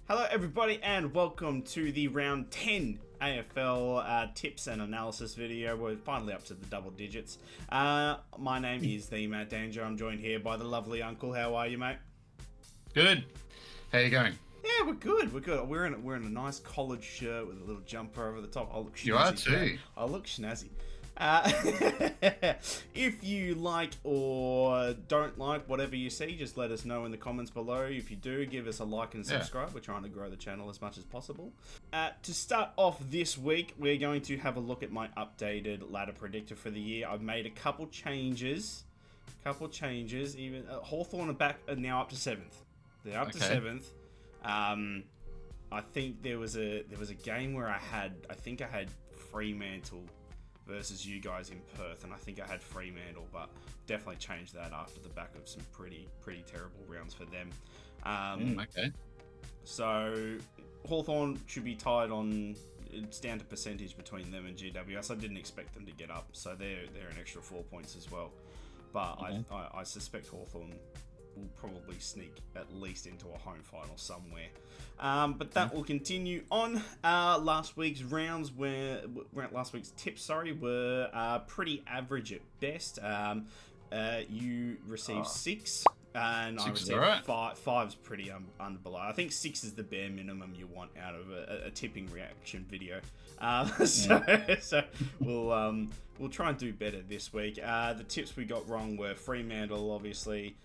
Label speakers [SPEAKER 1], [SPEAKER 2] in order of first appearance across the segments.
[SPEAKER 1] Hello everybody and welcome to the round 10 AFL tips and analysis video. We're finally up to the double digits. My name is the Matt Danger. I'm joined here by the lovely uncle. How are you, mate?
[SPEAKER 2] Good. How you going?
[SPEAKER 1] Yeah, we're good. We're in a nice collared shirt with a little jumper over the top. I look snazzy.
[SPEAKER 2] You are too.
[SPEAKER 1] I look snazzy. If you like or don't like whatever you see, just let us know in the comments below. If you do, give us a like and subscribe. Yeah. We're trying to grow the channel as much as possible. To start off this week, we're going to have a look at my updated ladder predictor for the year. I've made a couple changes. Even Hawthorn are now up to 7th. They're up to 7th. I think there was a game where I had Fremantle versus you guys in Perth, and I think I had Fremantle, but definitely changed that after the back of some pretty terrible rounds for them.
[SPEAKER 2] Okay.
[SPEAKER 1] So Hawthorn should be tied on. It's down to percentage between them and GWS. I didn't expect them to get up, so they're an extra 4 points as well. But I suspect Hawthorn will probably sneak at least into a home final somewhere. But that will continue on. Last week's tips, were pretty average at best. You received 6, and I received 5. 5's pretty under below. I think 6 is the bare minimum you want out of a tipping reaction video. So we'll try and do better this week. The tips we got wrong were Fremantle, obviously.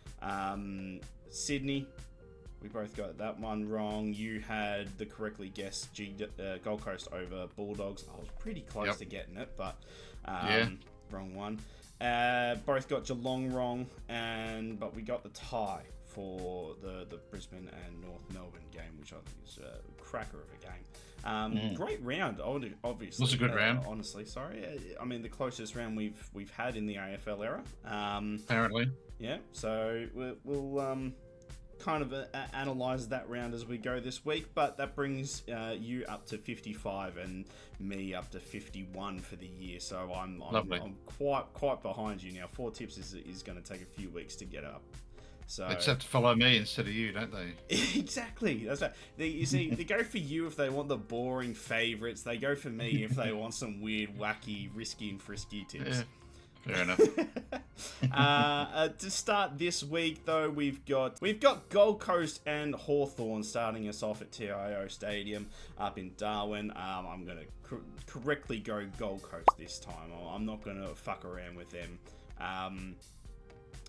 [SPEAKER 1] Sydney, we both got that one wrong. You had the correctly guessed Gold Coast over Bulldogs. I was pretty close to getting it, but wrong one. Both got Geelong wrong, but we got the tie for the Brisbane and North Melbourne game, which I think is a cracker of a game. Great round, obviously.
[SPEAKER 2] It was a good round.
[SPEAKER 1] Honestly, sorry. I mean, the closest round we've had in the AFL era.
[SPEAKER 2] Apparently.
[SPEAKER 1] Yeah, so we'll kind of analyse that round as we go this week, but that brings you up to 55 and me up to 51 for the year. So I'm quite behind you now. 4 tips is going to take a few weeks to get up. So
[SPEAKER 2] they just have to follow me instead of you, don't they?
[SPEAKER 1] Exactly. That's right. You see, they go for you if they want the boring favourites. They go for me if they want some weird, wacky, risky and frisky tips.
[SPEAKER 2] Yeah. Fair enough.
[SPEAKER 1] To start this week, though, we've got Gold Coast and Hawthorn starting us off at TIO Stadium up in Darwin. I'm going to correctly go Gold Coast this time. I'm not going to fuck around with them.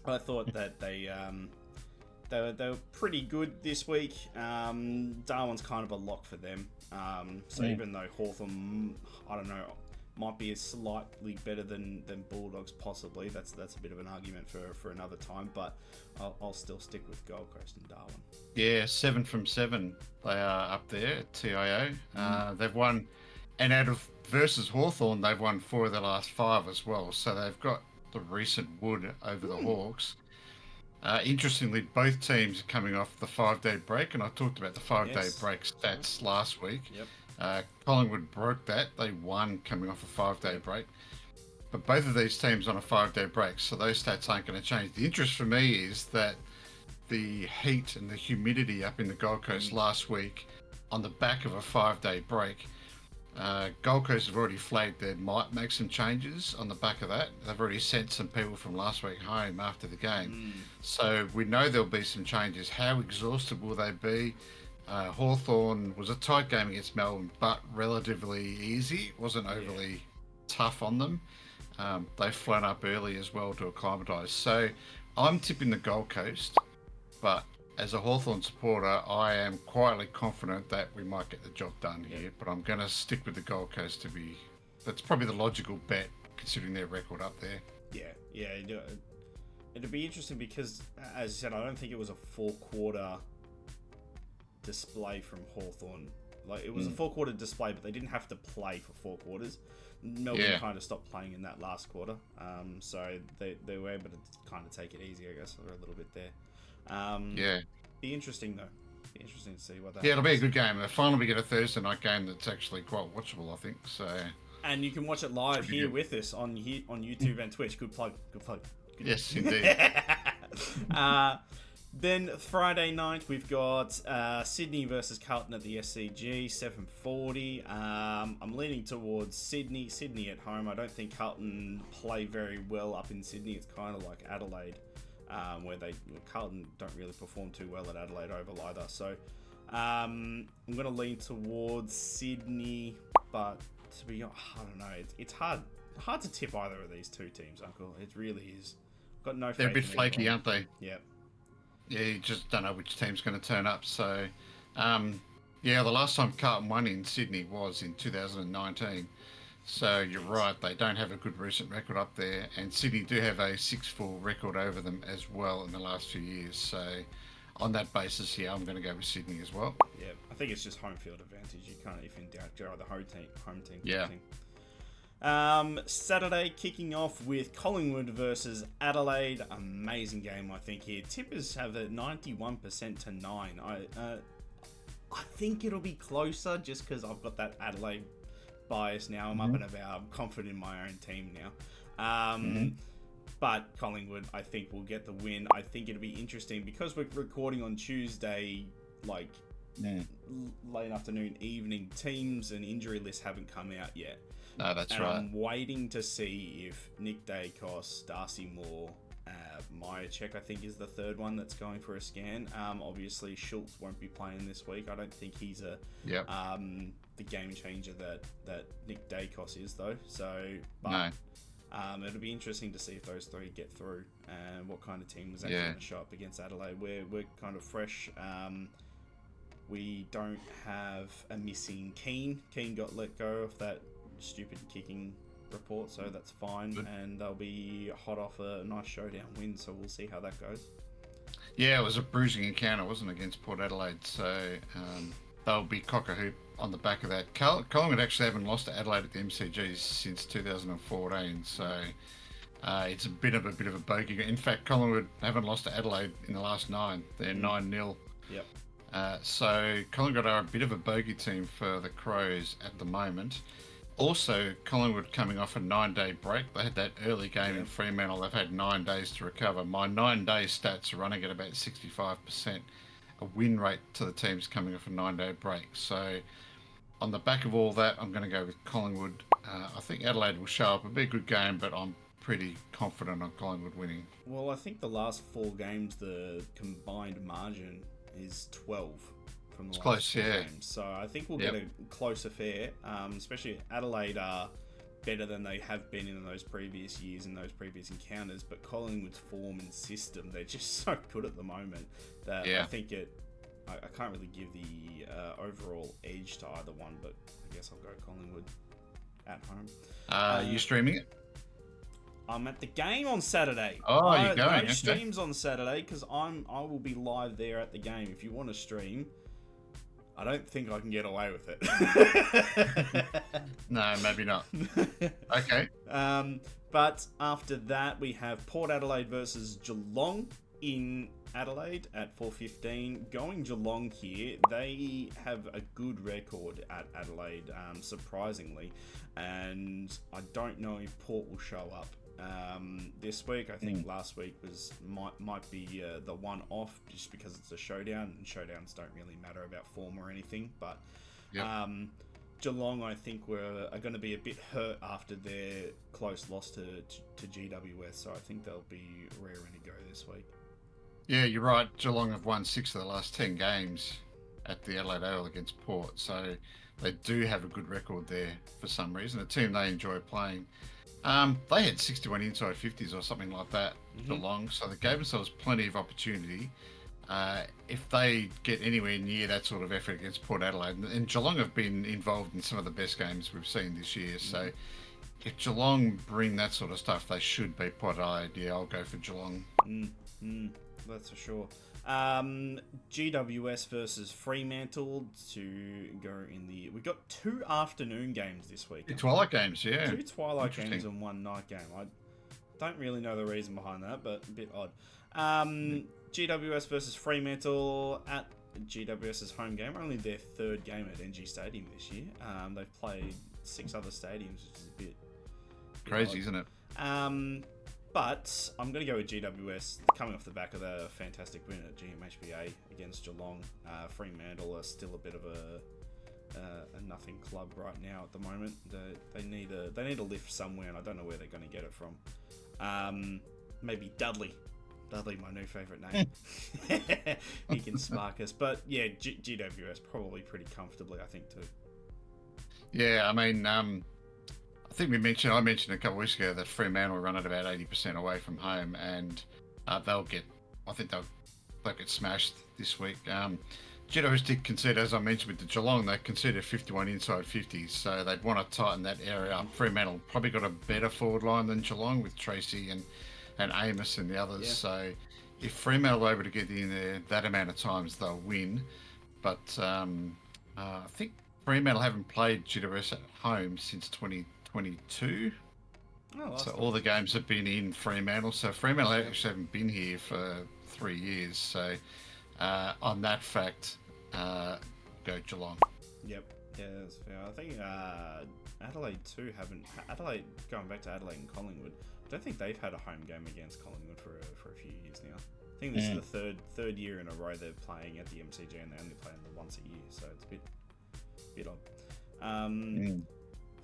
[SPEAKER 1] I thought that they were pretty good this week. Darwin's kind of a lock for them. Even though Hawthorn, I don't know, might be slightly better than Bulldogs, possibly. That's a bit of an argument for another time, but I'll still stick with Gold Coast and Darwin. Yeah,
[SPEAKER 2] 7 from 7. They are up there at TIO. They've won, and out of versus Hawthorn, they've won 4 of the last 5 as well. So they've got the recent wood over the Hawks. Interestingly, both teams are coming off the 5-day break, and I talked about the 5-day break stats last week.
[SPEAKER 1] Yep.
[SPEAKER 2] Collingwood broke that. They won coming off a 5-day break. But both of these teams on a 5-day break, so those stats aren't going to change. The interest for me is that the heat and the humidity up in the Gold Coast last week on the back of a 5-day break, Gold Coast have already flagged they might make some changes on the back of that. They've already sent some people from last week home after the game. So we know there'll be some changes. How exhausted will they be? Hawthorn was a tight game against Melbourne, but relatively easy. It wasn't overly tough on them. They've flown up early as well to acclimatise. So I'm tipping the Gold Coast, but as a Hawthorn supporter, I am quietly confident that we might get the job done here, but I'm going to stick with the Gold Coast that's probably the logical bet considering their record up there.
[SPEAKER 1] Yeah. It'd be interesting because, as you said, I don't think it was a 4-quarter display from Hawthorn. Like, it was a 4-quarter display, but they didn't have to play for 4 quarters. Melbourne kind of stopped playing in that last quarter, so they were able to kind of take it easy, I guess, for a little bit there. Be interesting though. Be interesting to see what that.
[SPEAKER 2] Yeah, it'll be a good game. Finally, we get a Thursday night game that's actually quite watchable, I think. So.
[SPEAKER 1] And you can watch it live here with us on YouTube and Twitch. Good plug.
[SPEAKER 2] Yes, indeed.
[SPEAKER 1] Then Friday night we've got Sydney versus Carlton at the SCG, 7:40. I'm leaning towards Sydney. Sydney at home. I don't think Carlton play very well up in Sydney. It's kind of like Adelaide, where Carlton don't really perform too well at Adelaide Oval either. So I'm going to lean towards Sydney, but to be honest, I don't know. It's hard to tip either of these two teams, Uncle. It really is. Got no.
[SPEAKER 2] They're a bit flaky, aren't they?
[SPEAKER 1] Yep.
[SPEAKER 2] Yeah, you just don't know which team's going to turn up. So, the last time Carlton won in Sydney was in 2019. So you're right, they don't have a good recent record up there, and Sydney do have a 6-4 record over them as well in the last few years. So on that basis, yeah, I'm going to go with Sydney as well.
[SPEAKER 1] Yeah, I think it's just home field advantage. You can't even doubt the home team.
[SPEAKER 2] Yeah.
[SPEAKER 1] Saturday kicking off with Collingwood versus Adelaide. Amazing game, I think here. Tippers have it 91% to 9. I think it'll be closer just because I've got that Adelaide bias now. I'm up and about. I'm confident in my own team now. But Collingwood, I think, will get the win. I think it'll be interesting because we're recording on Tuesday, late afternoon, evening. Teams and injury lists haven't come out yet.
[SPEAKER 2] No, that's right.
[SPEAKER 1] I'm waiting to see if Nick Dacos, Darcy Moore, Myercheck, I think, is the third one that's going for a scan. Obviously, Schultz won't be playing this week. I don't think he's the game changer that Nick Dacos is, though. So, it'll be interesting to see if those three get through and what kind of team is actually going to show up against Adelaide. We're kind of fresh. We don't have a missing Keane. Keane got let go of that stupid kicking report, so that's fine. Good. And they'll be hot off a nice showdown win, so we'll see how that goes.
[SPEAKER 2] Yeah, it was a bruising encounter, wasn't it, against Port Adelaide, so they'll be cock-a-hoop on the back of that. Collingwood actually haven't lost to Adelaide at the MCG since 2014, so it's a bit of a bogey. In fact, Collingwood haven't lost to Adelaide in the last 9. They're 9-0.
[SPEAKER 1] Yep.
[SPEAKER 2] So Collingwood are a bit of a bogey team for the Crows at the moment. Also, Collingwood coming off a 9-day break. They had that early game in Fremantle. They've had 9 days to recover. My 9-day stats are running at about 65%, a win rate to the teams coming off a 9-day break. So on the back of all that, I'm going to go with Collingwood. I think Adelaide will show up. It'll be a good game, but I'm pretty confident on Collingwood winning.
[SPEAKER 1] Well, I think the last 4 games, the combined margin is 12. From the last 4 games. So I think we'll get a close affair, especially Adelaide are better than they have been in those previous years, in those previous encounters, but Collingwood's form and system, they're just so good at the moment that I think I can't really give the overall edge to either one, but I guess I'll go Collingwood at home.
[SPEAKER 2] Are you streaming it?
[SPEAKER 1] I'm at the game on Saturday.
[SPEAKER 2] Oh, you're going.
[SPEAKER 1] No streams on Saturday because I will be live there at the game. If you want to stream, I don't think I can get away with it.
[SPEAKER 2] No, maybe not. Okay.
[SPEAKER 1] But after that, we have Port Adelaide versus Geelong in Adelaide at 4:15. Going Geelong here, they have a good record at Adelaide, surprisingly, and I don't know if Port will show up this week. I think last week might be the one off just because it's a showdown, and showdowns don't really matter about form or anything. But Geelong, I think, are going to be a bit hurt after their close loss to GWS, so I think they'll be raring to go this week.
[SPEAKER 2] Yeah, you're right. Geelong have won 6 of the last 10 games at the Adelaide Oval against Port, so they do have a good record there for some reason. A team they enjoy playing. They had 61 inside 50s or something like that, Geelong, so they gave themselves plenty of opportunity. If they get anywhere near that sort of effort against Port Adelaide, and Geelong have been involved in some of the best games we've seen this year, so if Geelong bring that sort of stuff, they should beat Port Adelaide. Yeah, I'll go for Geelong.
[SPEAKER 1] That's for sure. GWS versus Fremantle to go in the... We've got 2 afternoon games this week.
[SPEAKER 2] 2 twilight games, yeah.
[SPEAKER 1] 2 twilight games and 1 night game. I don't really know the reason behind that, but a bit odd. GWS versus Fremantle at GWS's home game. Only their 3rd game at NG Stadium this year. They've played 6 other stadiums, which is a bit
[SPEAKER 2] crazy,
[SPEAKER 1] odd.
[SPEAKER 2] Isn't it?
[SPEAKER 1] But I'm going to go with GWS coming off the back of the fantastic win at GMHBA against Geelong. Fremantle are still a bit of a nothing club right now at the moment. They need a lift somewhere, and I don't know where they're going to get it from. Maybe Dudley. Dudley, my new favourite name. He can spark us. But yeah, GWS probably pretty comfortably, I think, too.
[SPEAKER 2] Yeah, I mean, I think I mentioned a couple of weeks ago that Fremantle run at about 80% away from home, and they'll get smashed this week. GWS did concede, as I mentioned with the Geelong, they conceded 51 inside 50s, so they'd want to tighten that area up. Fremantle probably got a better forward line than Geelong with Tracy and Amos and the others. Yeah. So if Fremantle are able to get in there that amount of times, they'll win. But I think Fremantle haven't played GWS at home since 2022. So all the games have been in Fremantle. So Fremantle actually haven't been here for 3 years. So on that fact, go Geelong.
[SPEAKER 1] Yep. Yeah, that's fair. I think Adelaide too Adelaide, going back to Adelaide and Collingwood, I don't think they've had a home game against Collingwood for a few years now. I think this is the third year in a row they're playing at the MCG, and they only play them once a year, so it's a bit odd.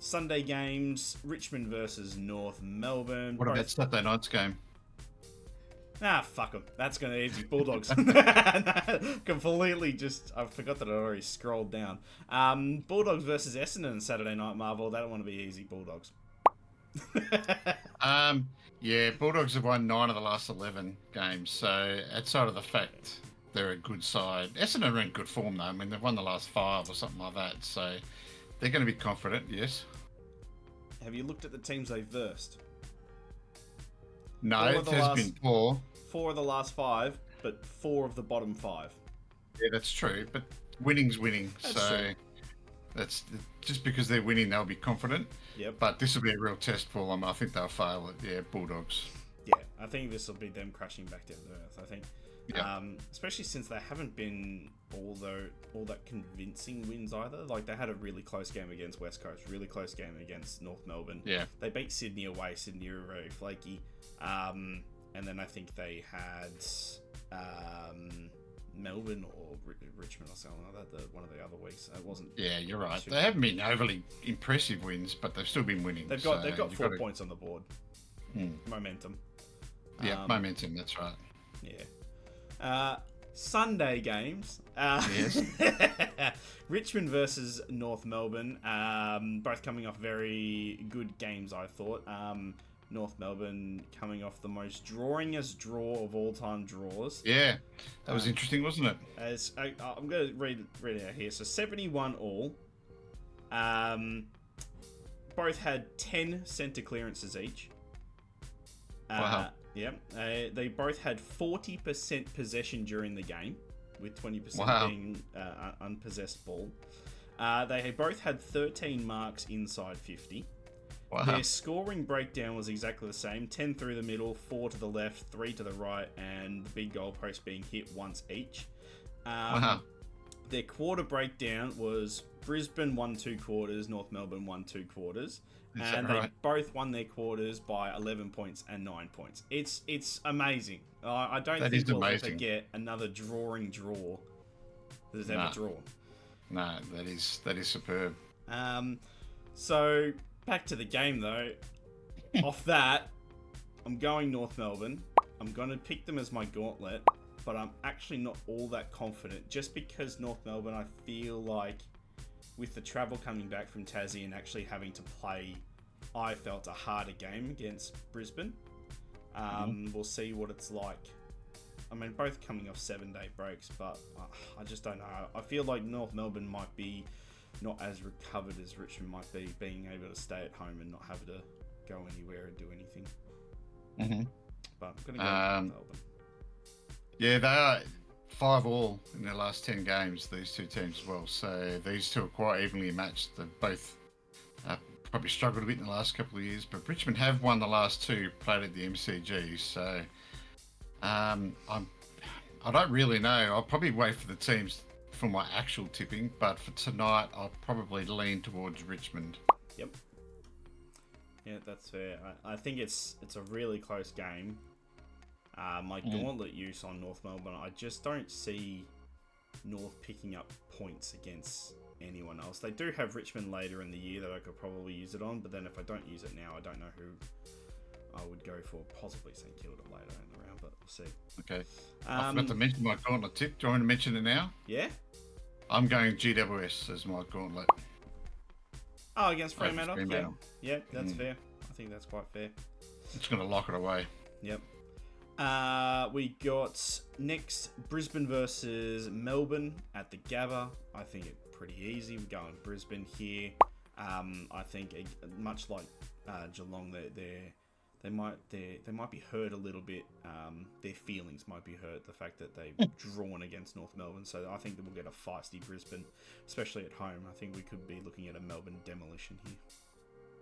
[SPEAKER 1] Sunday games: Richmond versus North Melbourne.
[SPEAKER 2] What about Saturday night's game?
[SPEAKER 1] Fuck them. That's going to be easy. Bulldogs. Completely I forgot that I already scrolled down. Bulldogs versus Essendon Saturday night, Marvel. They don't want to be easy. Bulldogs.
[SPEAKER 2] Yeah, Bulldogs have won 9 of the last 11 games, so outside of the fact they're a good side. Essendon are in good form though. I mean, they've won the last 5 or something like that, so they're going to be confident, yes.
[SPEAKER 1] Have you looked at the teams they've versed?
[SPEAKER 2] No, it has been 4.
[SPEAKER 1] 4 of the last 5, but 4 of the bottom 5.
[SPEAKER 2] Yeah, that's true, but winning's winning, that's just because they're winning, they'll be confident.
[SPEAKER 1] Yep.
[SPEAKER 2] But this will be a real test for them. I think they'll fail it. Yeah, Bulldogs.
[SPEAKER 1] Yeah, I think this will be them crashing back down to earth. I think, especially since they haven't been all that convincing wins either. Like, they had a really close game against West Coast, really close game against North Melbourne.
[SPEAKER 2] Yeah.
[SPEAKER 1] They beat Sydney away. Sydney were very flaky. And then I think they had Melbourne or Richmond or something like that. One of the other weeks. It wasn't.
[SPEAKER 2] Yeah, you're right. They haven't been overly impressive wins, but they've still been winning.
[SPEAKER 1] They've got 4 points on the board. Momentum.
[SPEAKER 2] Yeah, momentum. That's right.
[SPEAKER 1] Yeah. Sunday games.
[SPEAKER 2] Yes.
[SPEAKER 1] Richmond versus North Melbourne. Both coming off very good games, I thought. North Melbourne coming off the most drawingest draw of all time draws.
[SPEAKER 2] Yeah, that was interesting, wasn't it?
[SPEAKER 1] I'm going to read it out here. So 71 all. Both had 10 centre clearances each.
[SPEAKER 2] Wow.
[SPEAKER 1] Yeah. They both had 40% possession during the game, with 20% being unpossessed ball. They both had 13 marks inside 50.
[SPEAKER 2] Wow.
[SPEAKER 1] Their scoring breakdown was exactly the same. 10 through the middle, 4 to the left, 3 to the right, and the big goalpost being hit once each. Their quarter breakdown was Brisbane won 2 quarters, North Melbourne won 2 quarters. And they both won their quarters by 11 points and 9 points. It's amazing. I don't think we'll ever get another drawing draw that is ever drawn.
[SPEAKER 2] No, that is superb.
[SPEAKER 1] So back to the game though. Off that, I'm going North Melbourne. I'm going to pick them as my gauntlet, but I'm actually not all that confident. Just because North Melbourne, I feel like with the travel coming back from Tassie and actually having to play, I felt a harder game against Brisbane. We'll see what it's like. I mean, both coming off 7-day breaks, but I just don't know. I feel like North Melbourne might be not as recovered as Richmond might be, being able to stay at home and not have to go anywhere and do anything. But I'm going to go with Melbourne. Yeah,
[SPEAKER 2] they are 5 all in their last 10 games, these two teams as well. So these two are quite evenly matched. They've both probably struggled a bit in the last couple of years, but Richmond have won the last 2 played at the MCG. So I don't really know. I'll probably wait for the teams for my actual tipping, but for tonight, I'll probably lean towards Richmond.
[SPEAKER 1] Yep. Yeah, that's fair. I think it's a really close game. My gauntlet use on North Melbourne, I just don't see North picking up points against anyone else. They do have Richmond later in the year that I could probably use it on, but then if I don't use it now, I don't know who I would go for. Possibly St Kilda later in the round, but we'll see.
[SPEAKER 2] Okay. I forgot to mention my gauntlet tip. Do you want to mention it now?
[SPEAKER 1] Yeah?
[SPEAKER 2] I'm going GWS as my gauntlet.
[SPEAKER 1] Oh, against Fremantle? Yeah, that's fair. I think that's quite fair.
[SPEAKER 2] It's going to lock it away.
[SPEAKER 1] Yep. We got next Brisbane versus Melbourne at the Gabba. I think it's pretty easy. We're going Brisbane here. I think much like Geelong, they might be hurt a little bit. Their feelings might be hurt. The fact that they've drawn against North Melbourne, so I think that we'll get a feisty Brisbane, especially at home. I think we could be looking at a Melbourne demolition here.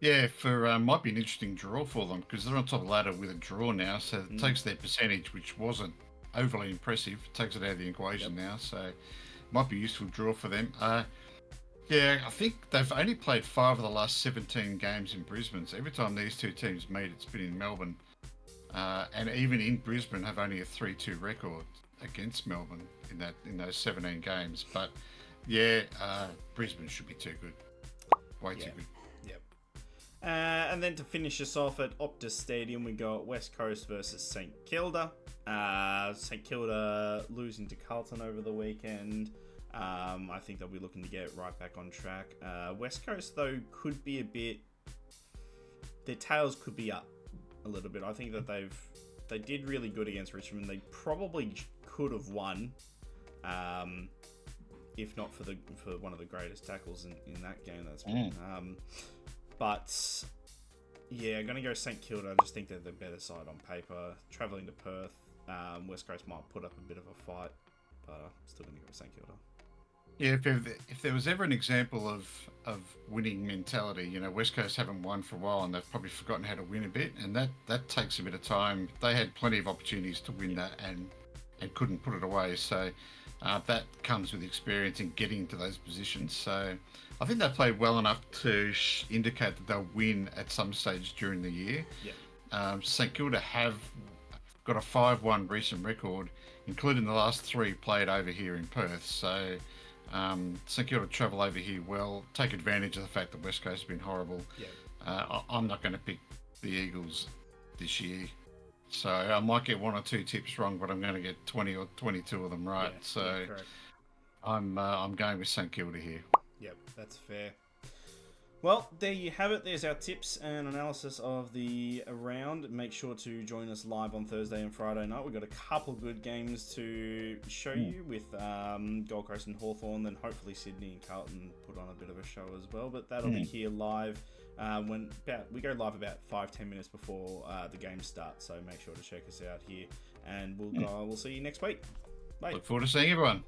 [SPEAKER 2] Yeah, might be an interesting draw for them because they're on top of the ladder with a draw now, so it takes their percentage, which wasn't overly impressive, takes it out of the equation now, so might be a useful draw for them. Yeah, I think they've only played 5 of the last 17 games in Brisbane, so every time these two teams meet, it's been in Melbourne. And even in Brisbane, have only a 3-2 record against Melbourne in those 17 games. But yeah, Brisbane should be too good, way too good.
[SPEAKER 1] Yep. And then to finish us off at Optus Stadium, we got West Coast versus St Kilda. St Kilda losing to Carlton over the weekend. I think they'll be looking to get right back on track. West Coast, though, could be a bit... Their tails could be up a little bit. I think that they did really good against Richmond. They probably could have won, if not for one of the greatest tackles in that game. That's been. But yeah, I'm going to go St Kilda. I just think they're the better side on paper. Travelling to Perth, West Coast might put up a bit of a fight, but I'm still going to go St Kilda.
[SPEAKER 2] Yeah, if there was ever an example of winning mentality, West Coast haven't won for a while and they've probably forgotten how to win a bit, and that takes a bit of time. They had plenty of opportunities to win that and couldn't put it away. So that comes with experience in getting to those positions. So I think they played well enough to indicate that they'll win at some stage during the year. St Kilda have got a 5-1 recent record, including the last 3 played over here in Perth. So St Kilda travel over here well, take advantage of the fact that West Coast has been horrible. I'm not going to pick the Eagles this year, so I might get 1 or 2 tips wrong, but I'm going to get 20 or 22 of them right. I'm going with St Kilda here.
[SPEAKER 1] Yep, that's fair. Well, there you have it. There's our tips and analysis of the round. Make sure to join us live on Thursday and Friday night. We've got a couple good games to show you with Gold Coast and Hawthorn, then hopefully Sydney and Carlton put on a bit of a show as well. But that'll be here live we go live about 5-10 minutes before the game starts. So make sure to check us out here, and we'll see you next week. Bye.
[SPEAKER 2] Look forward to seeing everyone.